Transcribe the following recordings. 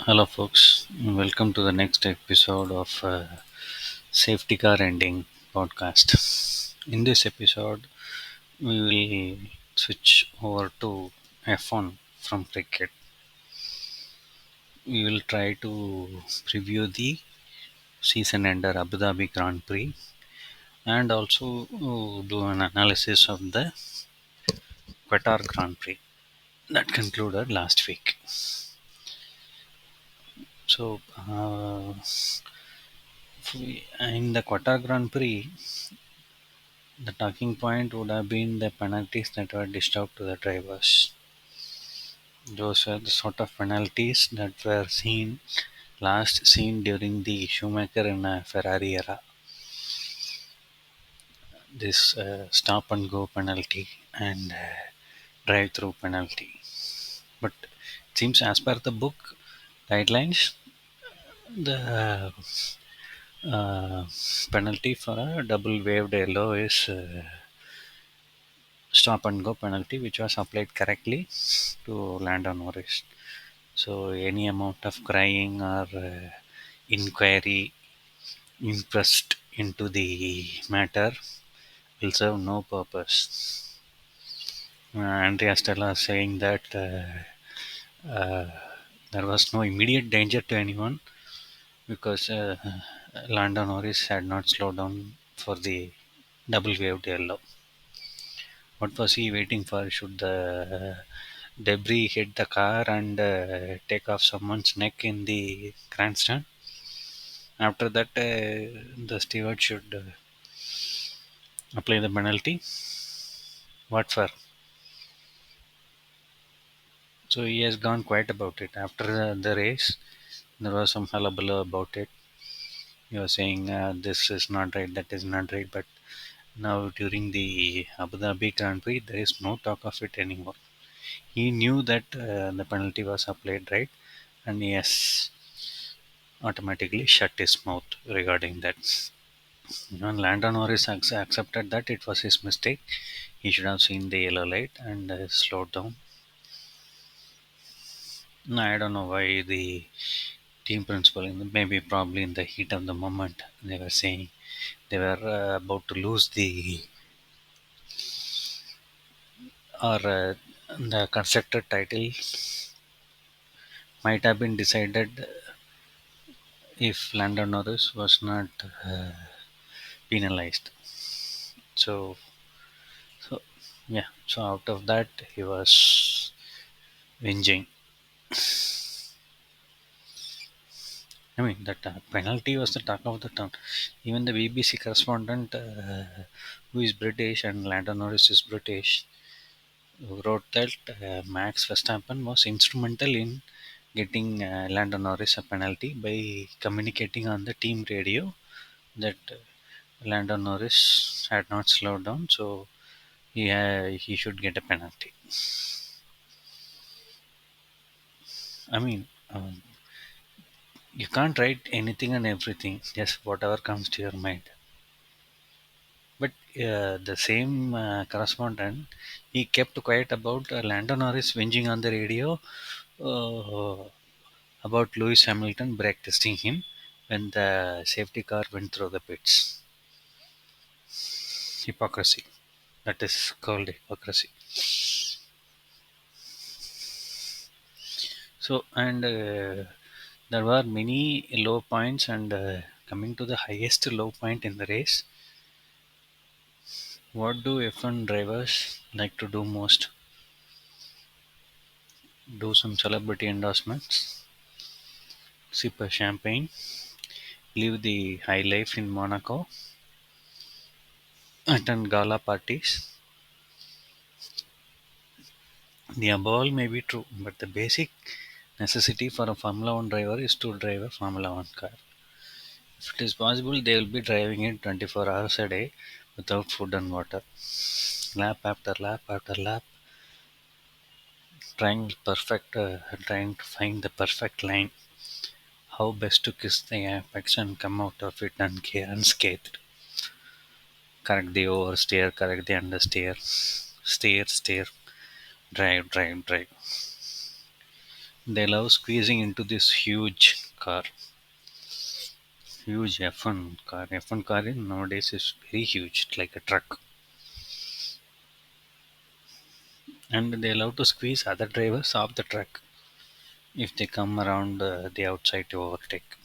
Hello, folks. Welcome to the next episode of Safety Car Ending podcast. In this episode, we will switch over to F1 from cricket. We will try to preview the season ender Abu Dhabi Grand Prix and also do an analysis of the Qatar Grand Prix that concluded last week. So, in the Qatar Grand Prix, the talking point would have been the penalties that were dished out to the drivers. Those were the sort of penalties that were last seen during the Schumacher and Ferrari era. This stop and go penalty and drive through penalty. But it seems, as per the book guidelines, the uh, penalty for a double waved yellow is stop and go penalty, which was applied correctly to Lando Norris. So any amount of crying or inquiry interest into the matter will serve no purpose. Andrea Stella saying that there was no immediate danger to anyone because Lando Norris had not slowed down for the double waved yellow. What was he waiting for? Should the debris hit the car and take off someone's neck in the grandstand? After that, the steward should apply the penalty. What for? So he has gone quiet about it. After the race, there was some hullabaloo about it. He was saying this is not right, that is not right. But now during the Abu Dhabi Grand Prix, there is no talk of it anymore. He knew that the penalty was applied right, and he has automatically shut his mouth regarding that. When Lando Norris accepted that it was his mistake, he should have seen the yellow light and slowed down. No, I don't know why the team principal, maybe probably in the heat of the moment, they were saying they were about to lose the constructor title might have been decided if Lando Norris was not uh, penalized. So, so yeah. So out of that, he was whinging. I mean, that penalty was the talk of the town. Even the BBC correspondent, who is British and Lando Norris is British, who wrote that Max Verstappen was instrumental in getting Lando Norris a penalty by communicating on the team radio that Lando Norris had not slowed down, so he should get a penalty. I mean, you can't write anything and everything, just whatever comes to your mind. But the same correspondent, he kept quiet about Lando Norris whinging on the radio uh, about Lewis Hamilton brake testing him when the safety car went through the pits. Hypocrisy. That is called hypocrisy. So, and there were many low points, and coming to the highest low point in the race, what do F1 drivers like to do most? Do some celebrity endorsements, sip a champagne, live the high life in Monaco, attend gala parties. The above may be true, but the basic necessity for a Formula One driver is to drive a Formula One car. If it is possible, they will be driving it 24 hours a day without food and water, lap after lap after lap, trying to find the perfect line, how best to kiss the apex and come out of it unscathed. Correct the oversteer, correct the understeer, steer, drive, drive, drive. They love squeezing into this huge F1 car. F1 car in nowadays is very huge, it's like a truck, and they love to squeeze other drivers off the track if they come around the outside to overtake.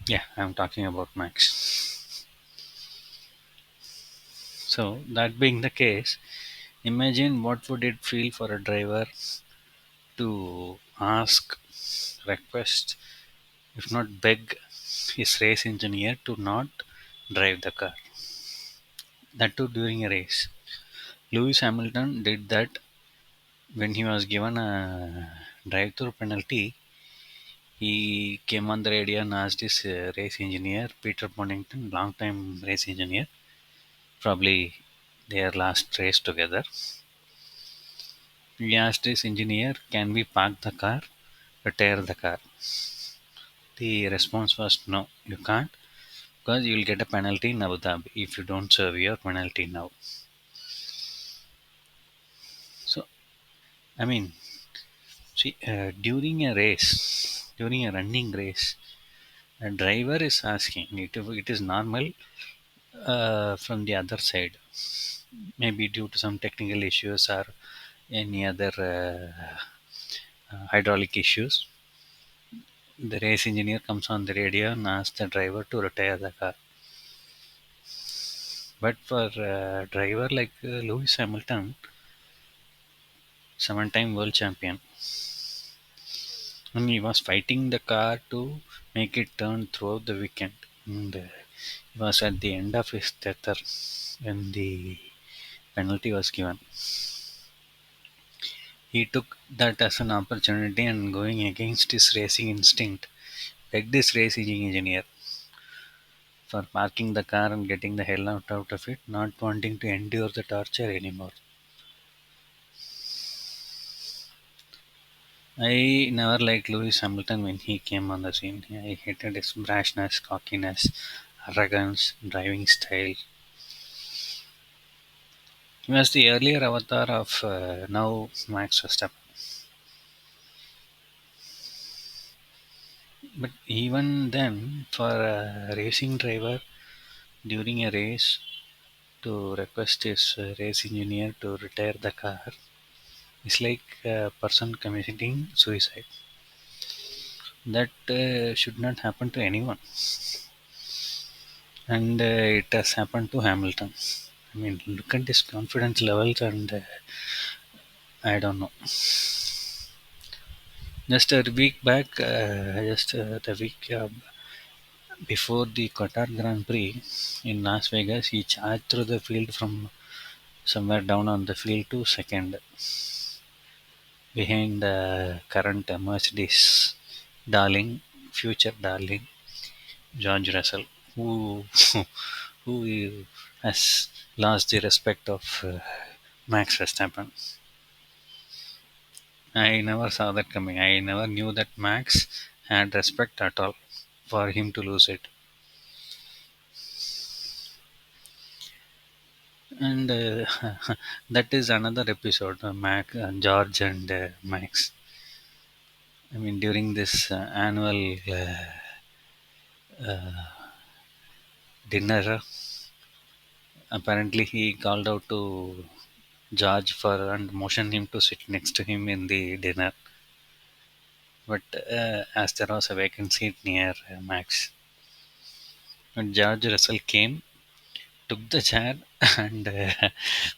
Yeah, I'm talking about Max. So that being the case, imagine what would it feel for a driver to ask, request, if not beg, his race engineer to not drive the car. That too during a race. Lewis Hamilton did that when he was given a drive-through penalty. He came on the radio and asked his race engineer, Peter Bonington, long-time race engineer, probably their last race together. He asked his engineer, "Can we park the car, retire the car?" The response was, "No, you can't, because you will get a penalty in Abu Dhabi if you don't serve your penalty now." So, I mean, see, during a running race, a driver is asking, it is normal from the other side, maybe due to some technical issues or any other hydraulic issues. The race engineer comes on the radio and asks the driver to retire the car. But for a driver like Lewis Hamilton, 7-time world champion, and he was fighting the car to make it turn throughout the weekend. And he was at the end of his tether when the penalty was given. He took that as an opportunity and going against his racing instinct, begged his racing engineer for parking the car and getting the hell out of it, not wanting to endure the torture anymore. I never liked Lewis Hamilton when he came on the scene. I hated his brashness, cockiness, arrogance, driving style. He was the earlier avatar of now Max Verstappen. But even then, for a racing driver during a race to request his race engineer to retire the car, it's like a person committing suicide. That should not happen to anyone, and it has happened to Hamilton. I mean, look at his confidence levels, and I don't know. Just a week back, just the week before the Qatar Grand Prix in Las Vegas, he charged through the field from somewhere down on the field to second, behind the current Mercedes darling, future darling, George Russell, who who has lost the respect of Max Verstappen. I never saw that coming. I never knew that Max had respect at all for him to lose it. And that is another episode, George and Max. I mean, during this annual dinner, apparently he called out to George for and motioned him to sit next to him in the dinner. But as there was a vacant seat near Max, when George Russell came, took the chair and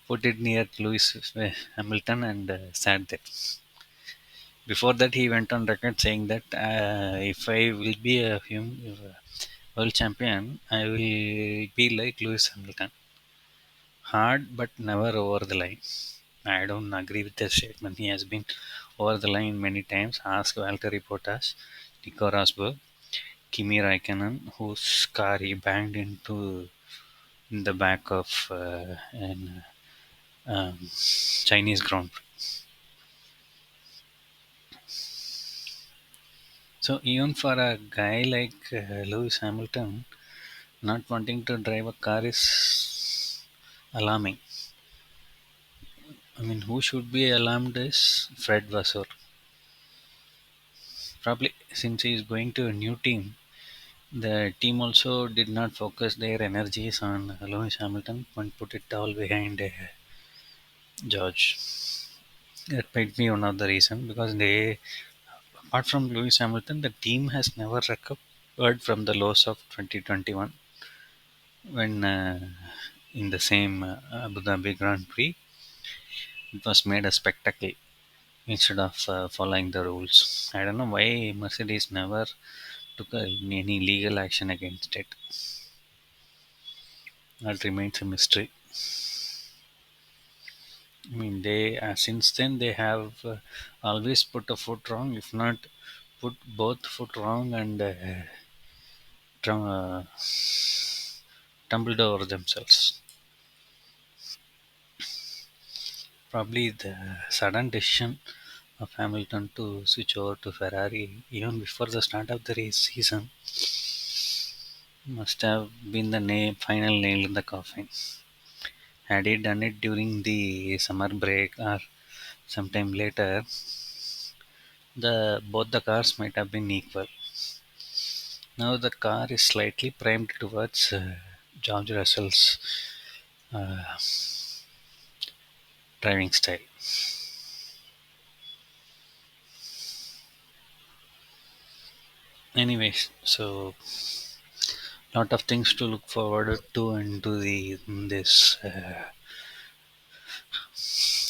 put it near Lewis Hamilton and sat there. Before that, he went on record saying that if I will be a world champion, I will be like Lewis Hamilton. Hard, but never over the line. I don't agree with that statement. He has been over the line many times. Ask Valtteri Bottas, Nico Rosberg, Kimi Raikkonen, whose car he banged into in the back of an Chinese Grand Prix. So even for a guy like Lewis Hamilton, not wanting to drive a car is alarming. I mean, who should be alarmed is Fred Vasseur. Probably since he is going to a new team, the team also did not focus their energies on Lewis Hamilton and put it all behind George. That might be one of the reason because they, apart from Lewis Hamilton, the team has never recovered from the loss of 2021 when in the same Abu Dhabi Grand Prix it was made a spectacle instead of following the rules. I don't know why Mercedes never took any legal action against it. That remains a mystery. I mean, they since then they have always put a foot wrong, if not put both foot wrong and trum- uh, tumbled over themselves. Probably the sudden decision of Hamilton to switch over to Ferrari even before the start of the race season must have been the final nail in the coffin. Had he done it during the summer break or sometime later, the both the cars might have been equal. Now the car is slightly primed towards George Russell's uh, driving style. Anyways, so lot of things to look forward to into the this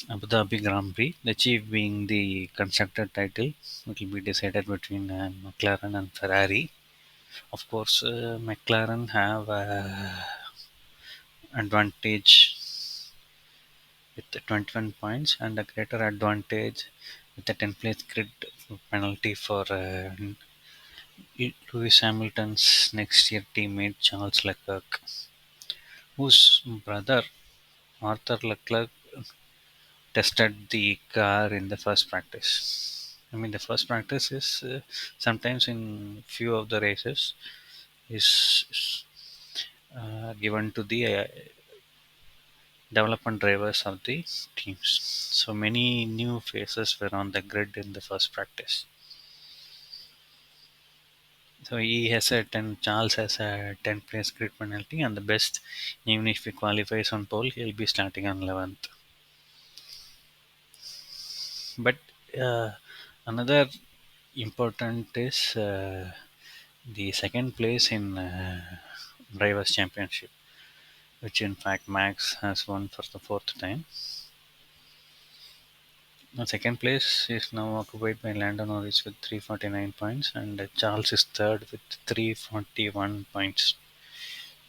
Abu Dhabi Grand Prix. The chief being the constructor title, it will be decided between McLaren and Ferrari. Of course, McLaren have advantage with the 21 points and a greater advantage with the 10th place grid penalty for Lewis Hamilton's next year teammate Charles Leclerc, whose brother Arthur Leclerc tested the car in the first practice. I mean, the first practice is sometimes in few of the races is given to the development drivers of the teams. So many new faces were on the grid in the first practice. So he has a 10, Charles has a 10 place grid penalty, and the best, even if he qualifies on pole, he'll be starting on 11th. But uh, another important is the second place in Drivers' Championship, which in fact Max has won for the fourth time. The second place is now occupied by Lando Norris with 349 points, and Charles is third with 341 points.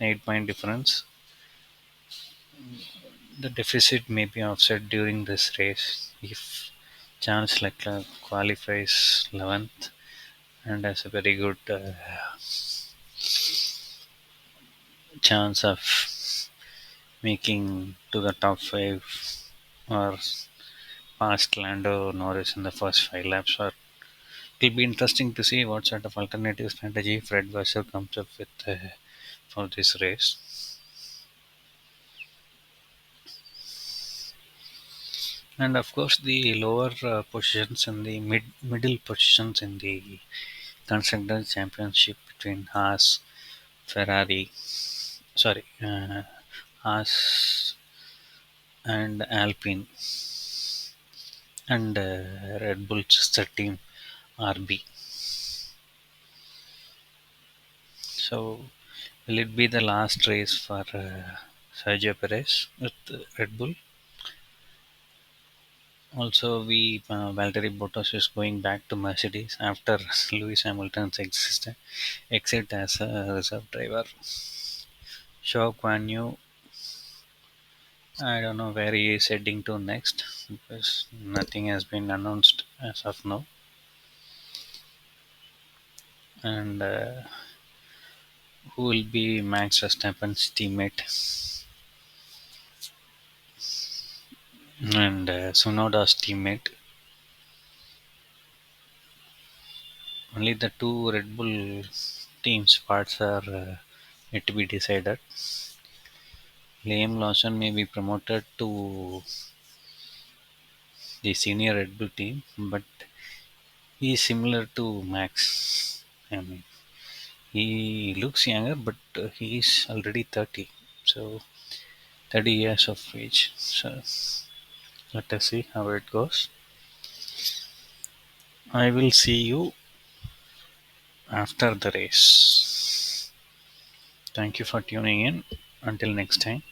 8 point difference. The deficit may be offset during this race if Charles Leclerc qualifies 11th and has a very good chance of making to the top 5 or past Lando Norris in the first 5 laps. Or it'll be interesting to see what sort of alternative strategy Fred Vasseur comes up with for this race. And of course, the lower positions and the middle positions in the Constructors Championship between Ferrari, sorry, Haas and Alpine, and Red Bull sister team RB. So, will it be the last race for Sergio Perez with Red Bull? Also, Valtteri Bottas is going back to Mercedes after Lewis Hamilton's exit as a reserve driver. Shaw Guan Yu, I don't know where he is heading to next because nothing has been announced as of now. And who will be Max Verstappen's teammate and Sunoda's teammate. Only the two Red Bull team spots are yet to be decided. Liam Lawson may be promoted to the senior Red Bull team, but He's similar to Max. I mean, he looks younger, but he's already 30. So 30 years of age. So let us see how it goes. I will see you after the race. Thank you for tuning in. Until next time.